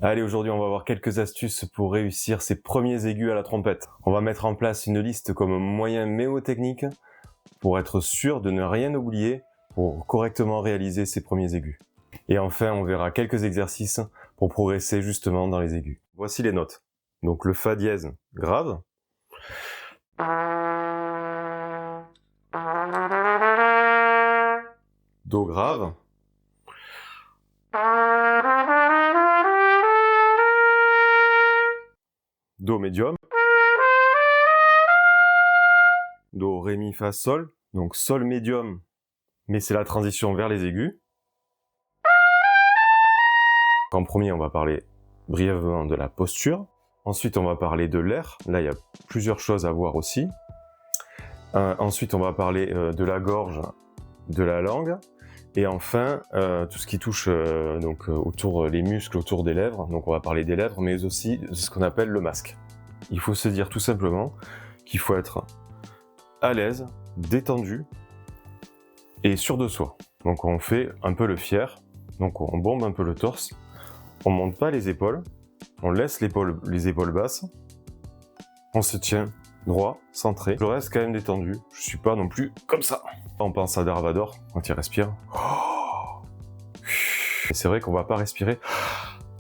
Allez, aujourd'hui, on va voir quelques astuces pour réussir ses premiers aigus à la trompette. On va mettre en place une liste comme moyen mémotechnique pour être sûr de ne rien oublier pour correctement réaliser ses premiers aigus. Et enfin, on verra quelques exercices pour progresser justement dans les aigus. Voici les notes. Donc le Fa dièse grave. Do grave. Do médium. Do, ré, mi, fa, sol. Donc sol médium, mais c'est la transition vers les aigus. En premier, on va parler brièvement de la posture. Ensuite, on va parler de l'air. Là, il y a plusieurs choses à voir aussi. Ensuite, on va parler de la gorge, de la langue. Et enfin, tout ce qui touche autour les muscles autour des lèvres. Donc, on va parler des lèvres, mais aussi de ce qu'on appelle le masque. Il faut se dire tout simplement qu'il faut être à l'aise, détendu et sûr de soi. Donc, on fait un peu le fier. Donc, on bombe un peu le torse. On monte pas les épaules, on laisse les épaules basses, on se tient droit, centré. Je reste quand même détendu, je suis pas non plus comme ça. On pense à Darvador quand il respire. Et c'est vrai qu'on va pas respirer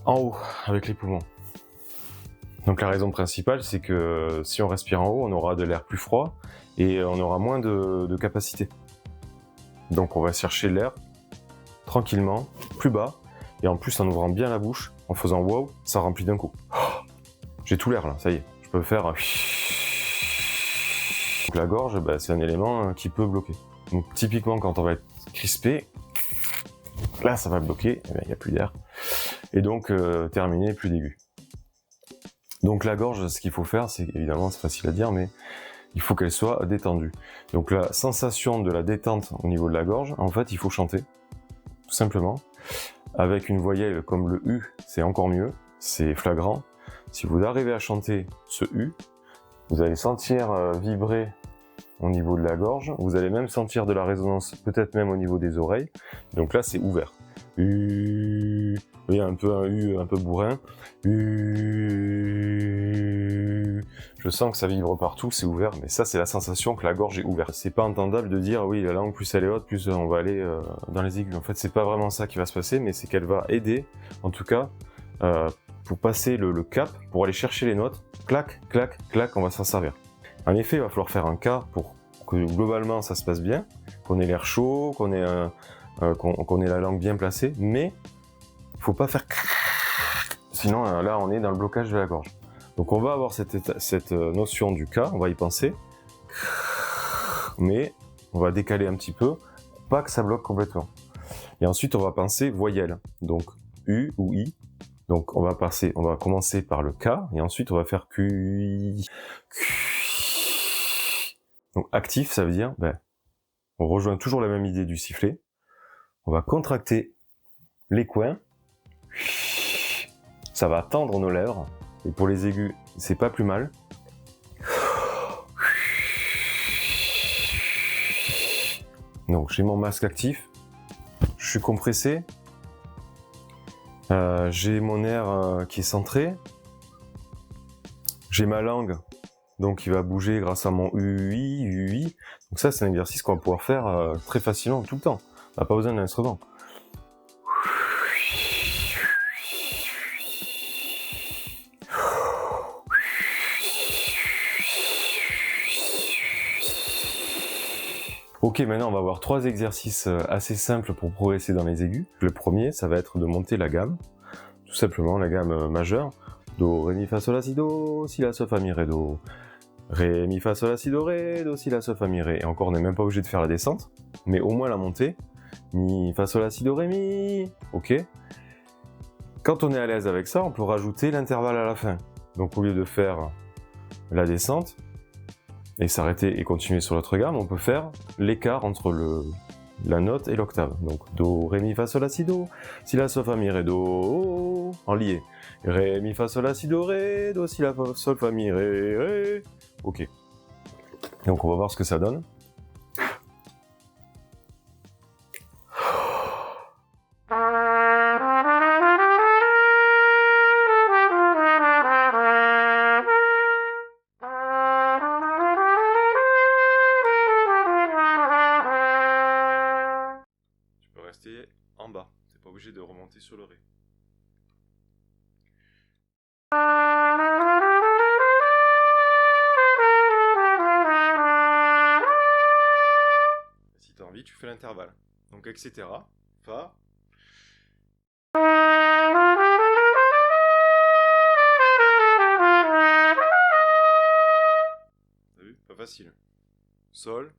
en haut avec les poumons. Donc la raison principale, c'est que si on respire en haut, on aura de l'air plus froid et on aura moins de capacité. Donc on va chercher l'air tranquillement, plus bas. Et en plus, en ouvrant bien la bouche, en faisant wow, ça remplit d'un coup. J'ai tout l'air là, ça y est. Je peux faire... Donc la gorge, c'est un élément qui peut bloquer. Donc typiquement, quand on va être crispé, là ça va bloquer, il n'y a plus d'air. Et donc, terminer, plus d'aigu. Donc la gorge, ce qu'il faut faire, c'est évidemment, c'est facile à dire, mais il faut qu'elle soit détendue. Donc la sensation de la détente au niveau de la gorge, en fait, il faut chanter, tout simplement. Avec une voyelle comme le U, c'est encore mieux, c'est flagrant. Si vous arrivez à chanter ce U, vous allez sentir vibrer au niveau de la gorge, vous allez même sentir de la résonance, peut-être même au niveau des oreilles. Donc là, c'est ouvert. U, vous voyez, un U un peu bourrin. U, je sens que ça vibre partout, c'est ouvert, mais ça, c'est la sensation que la gorge est ouverte. C'est pas entendable de dire, oui, la langue, plus elle est haute, plus on va aller dans les aigus. En fait, c'est pas vraiment ça qui va se passer, mais c'est qu'elle va aider, en tout cas, pour passer le cap, pour aller chercher les notes. Clac, clac, clac, on va s'en servir. En effet, il va falloir faire un cas pour que globalement ça se passe bien, qu'on ait l'air chaud, qu'on ait la langue bien placée, mais il faut pas faire sinon là on est dans le blocage de la gorge. Donc on va avoir cette notion du cas, on va y penser, mais on va décaler un petit peu, pour pas que ça bloque complètement. Et ensuite on va penser voyelle, donc U ou I. Donc on va commencer par le K, et ensuite on va faire Q. Donc actif, ça veut dire, on rejoint toujours la même idée du sifflet. On va contracter les coins. Ça va tendre nos lèvres. Et pour les aigus, c'est pas plus mal. Donc j'ai mon masque actif. Je suis compressé. J'ai mon air qui est centré. J'ai ma langue, donc qui va bouger grâce à mon UI. Donc ça, c'est un exercice qu'on va pouvoir faire très facilement tout le temps. On n'a pas besoin d'un instrument. Ok, maintenant on va voir 3 exercices assez simples pour progresser dans les aigus. Le premier, ça va être de monter la gamme, tout simplement la gamme majeure. Do, ré, mi, fa, sol, la, si, do, si, la, sol, fa, mi, ré, do. Ré, mi, fa, sol, la, si, do, ré, do, si, la, sol, fa, mi, ré. Et encore, on n'est même pas obligé de faire la descente, mais au moins la montée. Mi, fa, sol, la, si, do, ré, mi. Ok. Quand on est à l'aise avec ça, on peut rajouter l'intervalle à la fin. Donc au lieu de faire la descente, et s'arrêter et continuer sur l'autre gamme, on peut faire l'écart entre la note et l'octave. Donc do, ré, mi, fa, sol, la, si, do, si, la, sol, fa, mi, ré, do, en lié. Ré, mi, fa, sol, la, si, do, ré, do, si, la, sol, fa, mi, ré, ré. Ok. Donc on va voir ce que ça donne. sur le ré. Si tu as envie, tu fais l'intervalle. Donc, etc. Fa. T'as vu? Pas facile. Sol.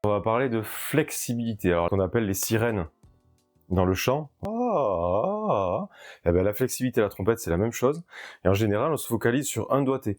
On va parler de flexibilité, alors qu'on appelle les sirènes dans le chant. Et ben, la flexibilité à la trompette, c'est la même chose. Et en général, on se focalise sur un doigté.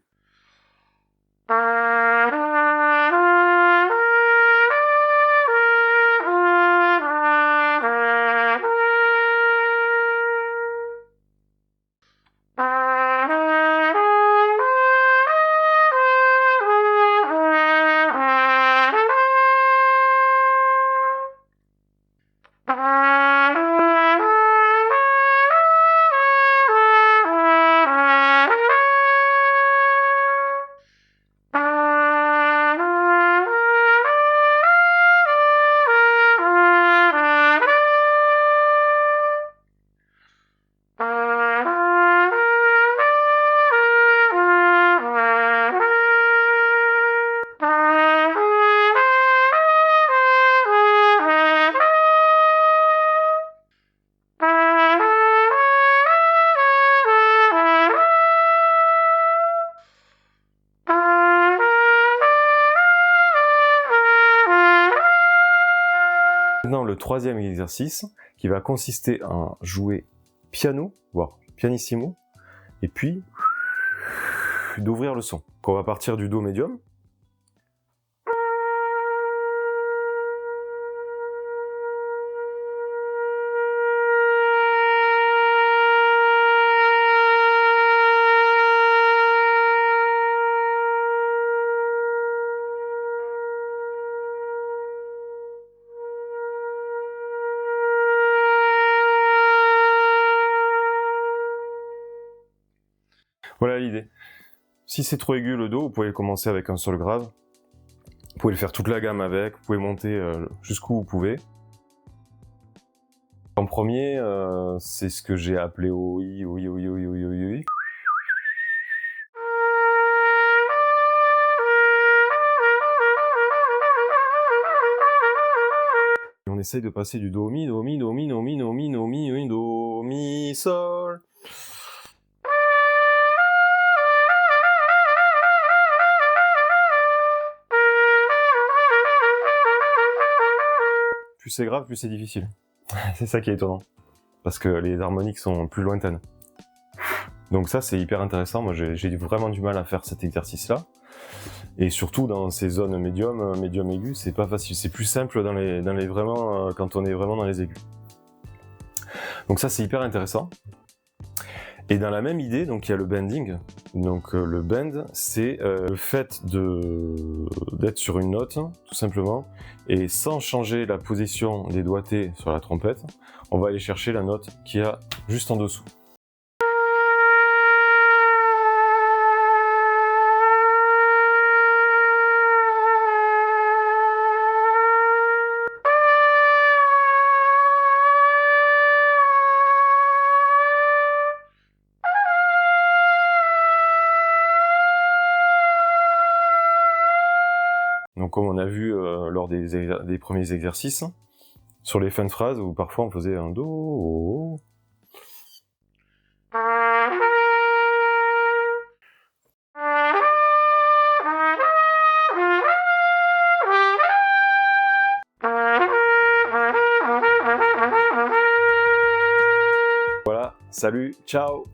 Maintenant, le troisième exercice qui va consister à jouer piano, voire pianissimo, et puis d'ouvrir le son. Donc, on va partir du do médium. Voilà l'idée. Si c'est trop aigu le do, vous pouvez commencer avec un sol grave. Vous pouvez faire toute la gamme avec, vous pouvez monter jusqu'où vous pouvez. En premier, c'est ce que j'ai appelé OI, OI, OI, OI, OI, OI. On essaye de passer du do mi, do mi, do mi, do mi, do mi, do mi, do mi, sol. Plus c'est grave, plus c'est difficile. C'est ça qui est étonnant. Parce que les harmoniques sont plus lointaines. Donc ça, c'est hyper intéressant. Moi, j'ai vraiment du mal à faire cet exercice-là. Et surtout, dans ces zones médium aigu, c'est pas facile. C'est plus simple dans les vraiment, quand on est vraiment dans les aigus. Donc ça, c'est hyper intéressant. Et dans la même idée, donc il y a le bending. Donc le bend, c'est le fait d'être sur une note, tout simplement, et sans changer la position des doigtés sur la trompette, on va aller chercher la note qu'il y a juste en dessous. Donc comme on a vu lors des premiers exercices, sur les fins de phrases où parfois on faisait un do. Voilà, salut, ciao!